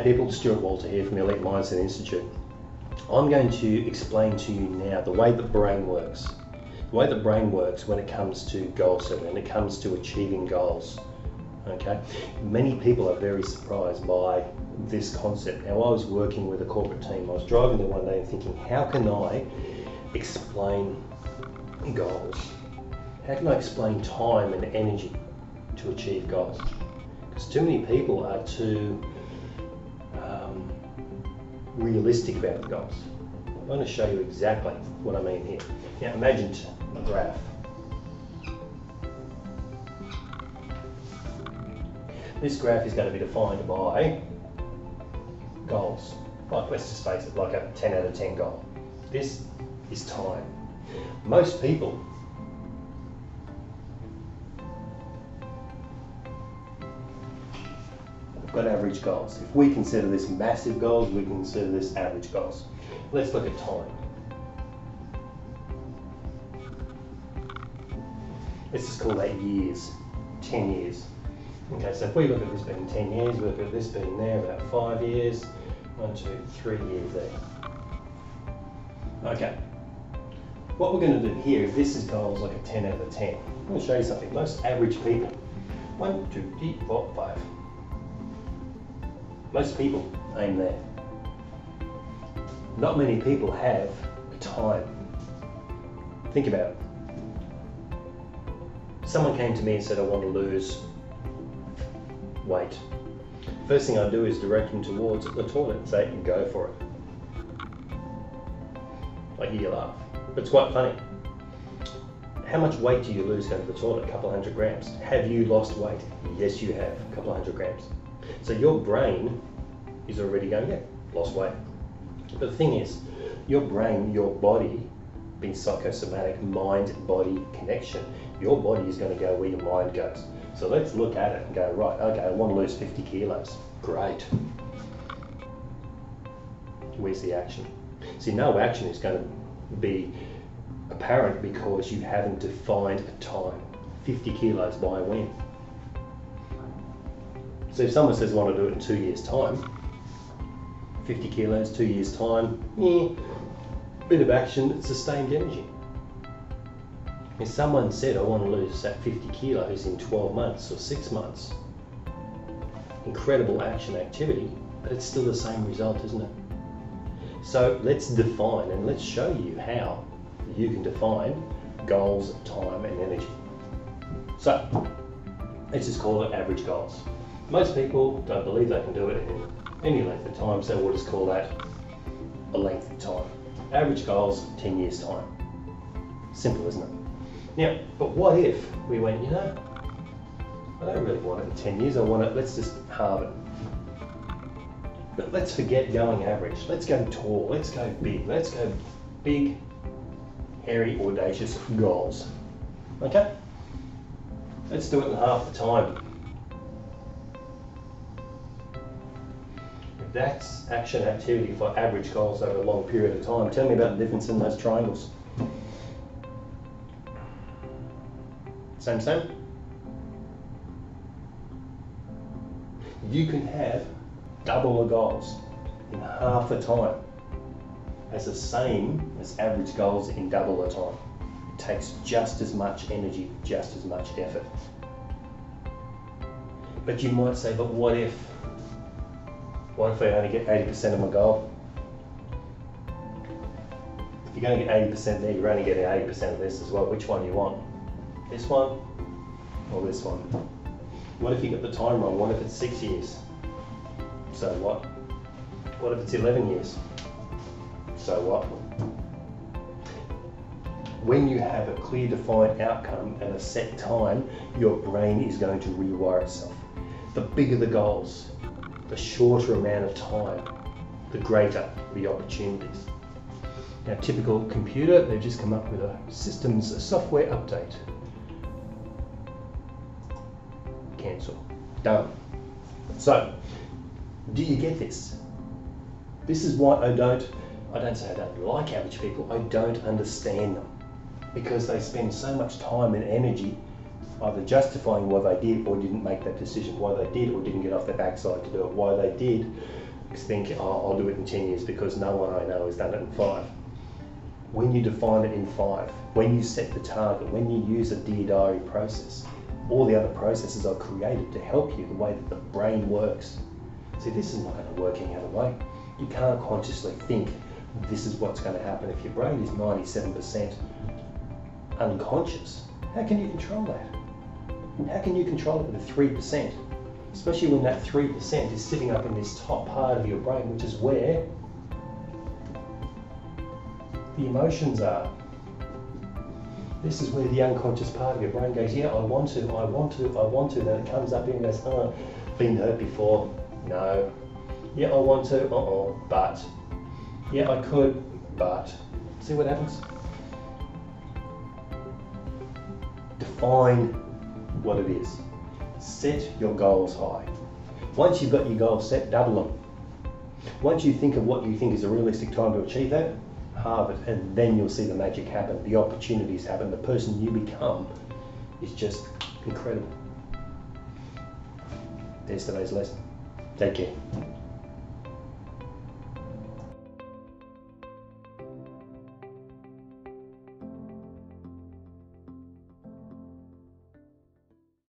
Hey people, Stuart Walter here from the Elite Mindset Institute. I'm going to explain to you now the way the brain works. The way the brain works when it comes to goal setting, when it comes to achieving goals. Okay, many people are very surprised by this concept. Now, I was working with a corporate team. I was driving there one day and thinking, how can I explain goals? How can I explain time and energy to achieve goals? Because too many people are too realistic about the goals. I'm going to show you exactly what I mean here. Now, imagine a graph. This graph is going to be defined by goals. Like, let's just face it, like a 10 out of 10 goal. This is time. Most people have got average goals. If we consider this massive goals, we consider this average goals. Let's look at time. Let's just call that years, 10 years. Okay, so if we look at this being 10 years, we look at this being there about 5 years, 1, 2, 3 years there. Okay, what we're going to do here, if this is goals like a 10 out of 10, I'm going to show you something. Most average people, 1, 2, 3, 4, 5. Most people aim there. Not many people have time. Think about it. Someone came to me and said, I want to lose weight. First thing I do is direct them towards the toilet and say, go for it. I hear you laugh, but it's quite funny. How much weight do you lose going to the toilet? A couple 100 grams. Have you lost weight? Yes, you have, a couple 100 grams. So your brain is already going, yeah, lost weight. But the thing is, your brain, your body, being psychosomatic, mind-body connection, your body is going to go where your mind goes. So let's look at it and go, right, okay, I want to lose 50 kilos. Great. Where's the action? See, no action is going to be apparent because you haven't defined a time. 50 kilos by when? So if someone says, I want to do it in 2 years' time, 50 kilos, 2 years' time, bit of action, sustained energy. If someone said, I want to lose that 50 kilos in 12 months or 6 months, incredible action activity, but it's still the same result, isn't it? So let's define and let's show you how you can define goals, time and energy. So let's just call it average goals. Most people don't believe they can do it in any length of time, so we'll just call that a length of time. Average goals, 10 years time. Simple, isn't it? Now, but what if we went, you know, I don't really want it in 10 years, I want it, let's just halve it. But let's forget going average. Let's go tall, let's go big, hairy, audacious goals. Okay? Let's do it in half the time. If that's action activity for average goals over a long period of time, tell me about the difference in those triangles. Same? You can have double the goals in half the time as the same as average goals in double the time. It takes just as much energy, just as much effort. But you might say, but what if I only get 80% of my goal? If you're going to get 80% there, you're only getting 80% of this as well. Which one do you want? This one or this one? What if you get the time wrong? What if it's 6 years? So what? What if it's 11 years? So what? When you have a clear defined outcome and a set time, your brain is going to rewire itself. The bigger the goals, the shorter amount of time, the greater the opportunities. Now, typical computer, they've just come up with a software update. Cancel. Done. So, do you get this? This is why I don't say I don't like average people, I don't understand them. Because they spend so much time and energy either justifying why they did or didn't make that decision, why they did or didn't get off their backside to do it, why they did think, oh, I'll do it in 10 years because no one I know has done it in 5. When you define it in 5, when you set the target, when you use a Dear Diary process, all the other processes are created to help you the way that the brain works. See, this is not going to work any other way. You can't consciously think this is what's going to happen. If your brain is 97% unconscious, how can you control that? How can you control it with the 3%? Especially when that 3% is sitting up in this top part of your brain, which is where the emotions are. This is where the unconscious part of your brain goes, yeah, I want to, then it comes up here and goes, oh, been hurt before, no. Yeah, I want to, but. Yeah, I could, but. See what happens? Define what it is. Set your goals high. Once you've got your goals set, double them. Once you think of what you think is a realistic time to achieve that, halve it, and then you'll see the magic happen, the opportunities happen, the person you become is just incredible. There's today's lesson. Take care.